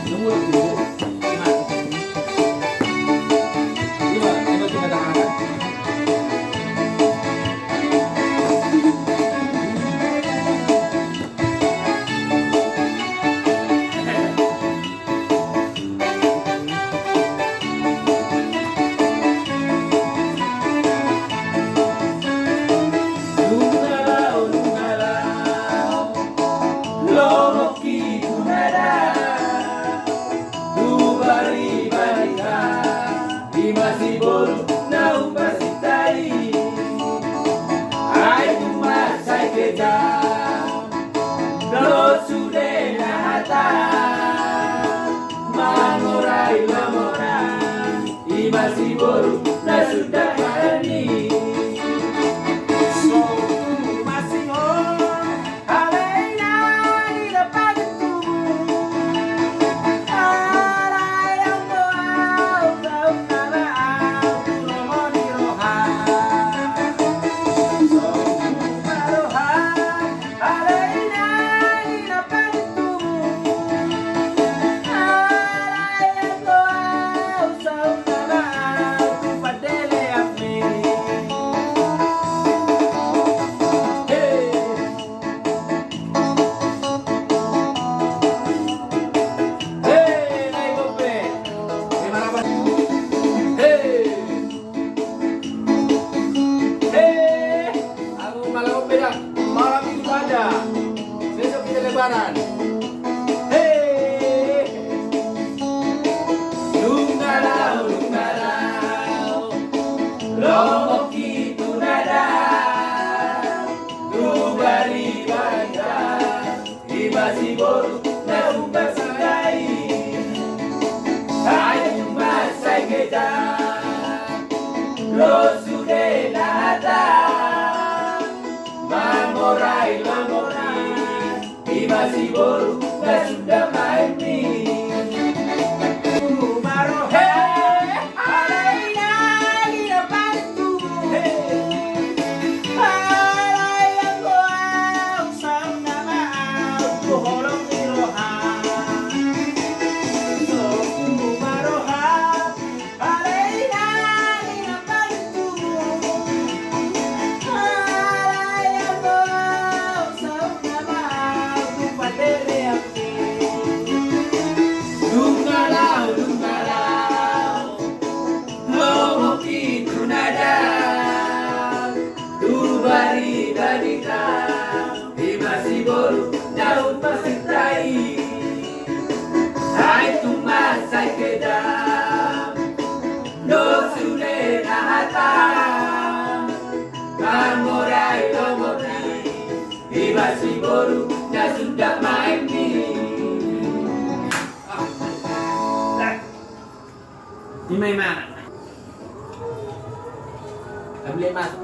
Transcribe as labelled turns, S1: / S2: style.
S1: Lumulog dulu. Di ba? Di ba tinatakaran? Lunalaw, lunalaw, lomoki tunada, dubari-barika, imasibol na upasitai, ay tumasay kejam, sude na hata, mangorai lamoran, imasibol na sudah mani. Malam itu ada, besok kita lebaran. Hei, lungalau, lungalau, lomoki tunada, dubari-barika, imasibol na upasitai, ay masay kejam, sude na hata. Mamorai lamoran, imasibol na sudah maini. Marohe, alaina lina pantu. Alai aku sang nama aku holong iroha. Soku maroha, alaina lina pantu. Lungalau, lungalau, lomoki tunada, dubari-barika, imasibol na upasitai, ay tumasay kejam, sude na hata, mangorai lomoki, imasibol na sudah maini. Di may mana? Tablet mas.